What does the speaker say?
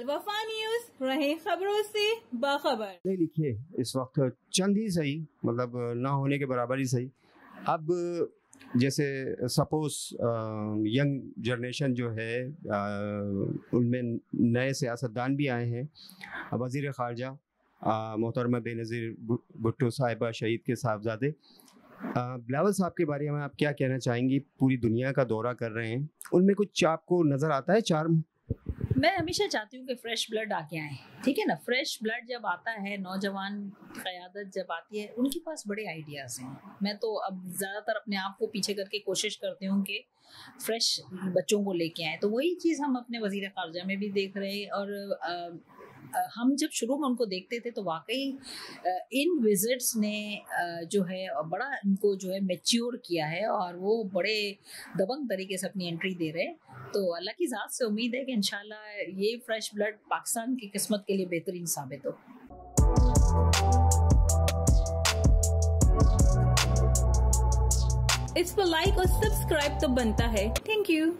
वफा न्यूज, रहे खबरों से बाखबर। नहीं लिखे इस वक्त चंद ही सही, मतलब ना होने के बराबर ही सही। अब जैसे सपोज यंग जनरेशन जो है उनमें नए सियासतदान भी आए हैं। वज़ीर ख़ारजा मोहतरमा बेनज़ीर भुट्टो साहिबा शहीद के साहबजादे बिलावल साहब के बारे में आप क्या कहना चाहेंगी? पूरी दुनिया का दौरा कर रहे हैं, उनमें कुछ आपको नज़र आता है चार्म? मैं हमेशा चाहती हूँ कि फ्रेश ब्लड आके आए, ठीक है ना। फ्रेश ब्लड जब आता है, नौजवान क़यादत जब आती है, उनके पास बड़े आइडियाज़ हैं। मैं तो अब ज़्यादातर अपने आप को पीछे करके कोशिश करती हूँ कि फ्रेश बच्चों को लेके आए। तो वही चीज़ हम अपने वज़ीर ख़ारजा में भी देख रहे हैं। और हम जब शुरू में उनको देखते थे तो वाकई इन विजिट्स ने जो है बड़ा इनको जो है मैच्योर किया है और वो बड़े दबंग तरीके से अपनी एंट्री दे रहे हैं। तो अल्लाह की ज़ात से उम्मीद है कि इंशाल्लाह ये फ्रेश ब्लड पाकिस्तान की किस्मत के लिए बेहतरीन साबित हो। इस पर लाइक और सब्सक्राइब तो बनता है। Thank you.